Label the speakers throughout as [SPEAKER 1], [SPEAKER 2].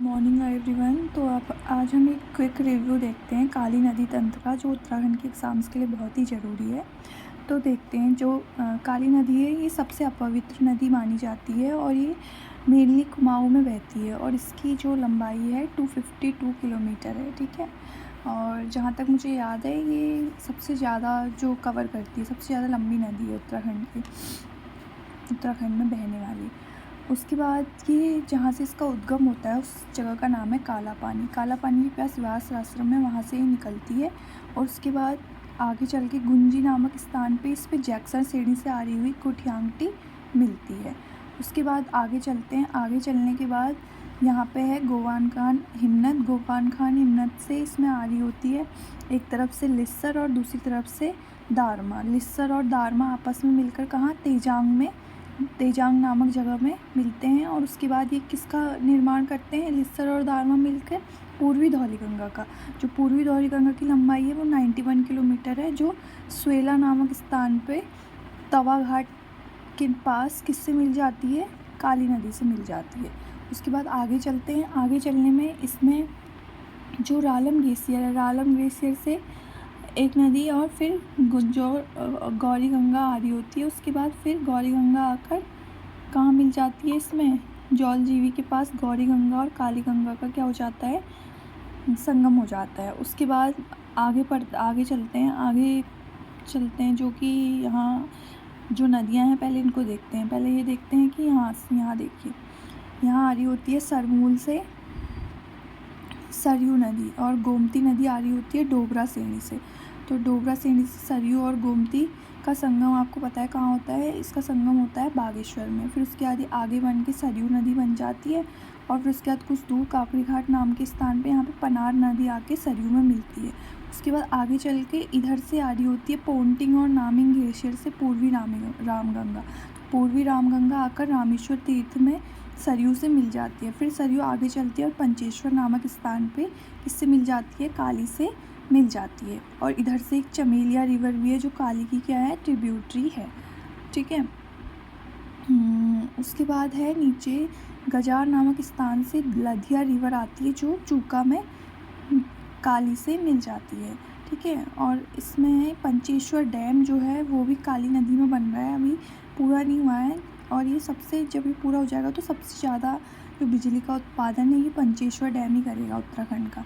[SPEAKER 1] Morning everyone. तो आप आज हम एक क्विक रिव्यू देखते हैं काली नदी तंत्र का, जो उत्तराखंड के एग्ज़ाम्स के लिए बहुत ही ज़रूरी है। तो देखते हैं जो काली नदी है, ये सबसे अपवित्र नदी मानी जाती है और ये मेनली कुमाऊं में बहती है और इसकी जो लंबाई है 252 किलोमीटर है। ठीक है, और जहाँ तक मुझे याद है ये सबसे ज़्यादा जो कवर करती है, सबसे ज़्यादा लंबी नदी है उत्तराखंड में बहने वाली। उसके बाद ये जहाँ से इसका उद्गम होता है उस जगह का नाम है काला पानी। काला पानी की प्यास व्यास आश्रम में वहाँ से ही निकलती है और उसके बाद आगे चल के गुंजी नामक स्थान पे इस पे जैक्सन श्रेणी से आ रही हुई कुठियांगटी मिलती है। उसके बाद आगे चलते हैं। आगे चलने के बाद यहाँ पे है गोवान खान हिमनत से इसमें आ रही होती है। एक तरफ से लिस्सर और दूसरी तरफ से दारमा। लिस्सर और दारमा आपस में मिलकर कहाँ तेजांग नामक जगह में मिलते हैं। और उसके बाद ये किसका निर्माण करते हैं, लिस्सर और दारमा मिलकर पूर्वी धौलीगंगा का। जो पूर्वी धौलीगंगा की लंबाई है वो 91 किलोमीटर है, जो स्वेला नामक स्थान पे तवा घाट के पास किससे मिल जाती है, काली नदी से मिल जाती है। उसके बाद आगे चलते हैं। आगे चलने में इसमें जो रालम ग्लेशियर है, रालम ग्लेशियर से एक नदी और फिर गौरी गंगा आ रही होती है। उसके बाद फिर गौरी गंगा आकर कहाँ मिल जाती है, इसमें जौलजीवी के पास गौरी गंगा और काली गंगा का क्या हो जाता है, संगम हो जाता है। उसके बाद आगे चलते हैं जो कि यहाँ जो नदियाँ हैं पहले इनको देखते हैं। पहले ये देखते हैं कि यहाँ देखिए, यहाँ आ रही होती है सरमूल से सरयू नदी और गोमती नदी आ रही होती है डोबरा श्रेणी से। तो डोबरा श्रेणी से सरयू और गोमती का संगम आपको पता है कहाँ होता है, इसका संगम होता है बागेश्वर में। फिर उसके बाद आगे बन के सरयू नदी बन जाती है और फिर उसके बाद कुछ दूर काकड़ी घाट नाम के स्थान पे यहाँ पे पनार नदी आके सरयू में मिलती है। उसके बाद आगे चल के इधर से आ रही होती है पोंटिंग और नामिंग ग्लेशियर से पूर्वी रामगंगा। पूर्वी रामगंगा आकर रामेश्वर तीर्थ में सरयू से मिल जाती है। फिर सरयू आगे चलती है और पंचेश्वर नामक स्थान पे इससे मिल जाती है, काली से मिल जाती है। और इधर से एक चमेलिया रिवर भी है जो काली की क्या है, ट्रिब्यूटरी है। ठीक है, उसके बाद है नीचे गजार नामक स्थान से लधिया रिवर आती है जो चूका में काली से मिल जाती है। ठीक है, और इसमें पंचेश्वर डैम जो है वो भी काली नदी में बन रहा है, अभी पूरा नहीं हुआ है। और ये जब ये पूरा हो जाएगा तो सबसे ज़्यादा जो बिजली का उत्पादन है ये पंचेश्वर डैम ही करेगा उत्तराखंड का।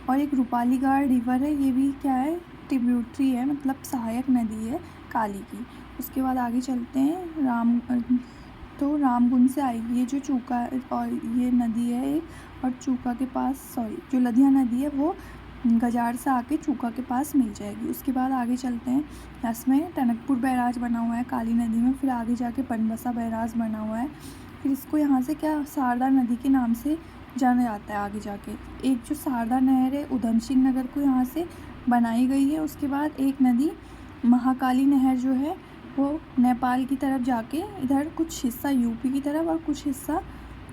[SPEAKER 1] और एक रूपालीगढ़ रिवर है, ये भी क्या है, ट्रिब्यूटरी है, मतलब सहायक नदी है काली की। उसके बाद आगे चलते हैं। रामगुंज से आएगी ये जो चूका और ये नदी है एक, और चूका के पास जो लधिया नदी है वो गजार से आके चूका के पास मिल जाएगी। उसके बाद आगे चलते हैं। इसमें टनकपुर बैराज बना हुआ है काली नदी में, फिर आगे जाके बनबसा बैराज बना हुआ है। फिर इसको यहाँ से क्या शारदा नदी के नाम से जाना जाता है। आगे जाके एक जो शारदा नहर है उधम सिंह नगर को यहाँ से बनाई गई है। उसके बाद एक नदी महाकाली नहर जो है वो नेपाल की तरफ जाके इधर कुछ हिस्सा यूपी की तरफ और कुछ हिस्सा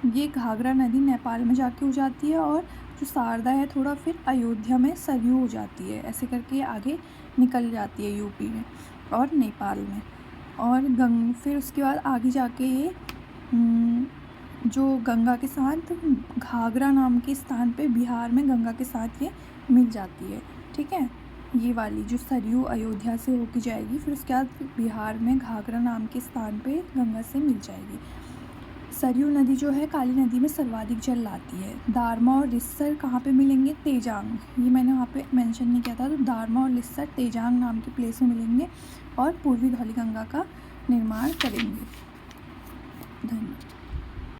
[SPEAKER 1] ये घाघरा नदी नेपाल में जाके हो जाती है। और जो शारदा है थोड़ा फिर अयोध्या में सरयू हो जाती है। ऐसे करके ये आगे निकल जाती है यूपी में और नेपाल में। और फिर उसके बाद आगे जाके ये जो गंगा के साथ घाघरा नाम के स्थान पे बिहार में गंगा के साथ ये मिल जाती है। ठीक है, ये वाली जो सरयू अयोध्या से होके जाएगी, फिर उसके बाद बिहार में घाघरा नाम के स्थान पे गंगा से मिल जाएगी। सरयू नदी जो है काली नदी में सर्वाधिक जल लाती है। दारमा और लिस्सर कहाँ पे मिलेंगे, तेजांग, ये मैंने वहाँ पे मेंशन नहीं किया था। तो दारमा और लिस्सर तेजांग नाम के प्लेस में मिलेंगे और पूर्वी धौलीगंगा का निर्माण करेंगे। धन्यवाद।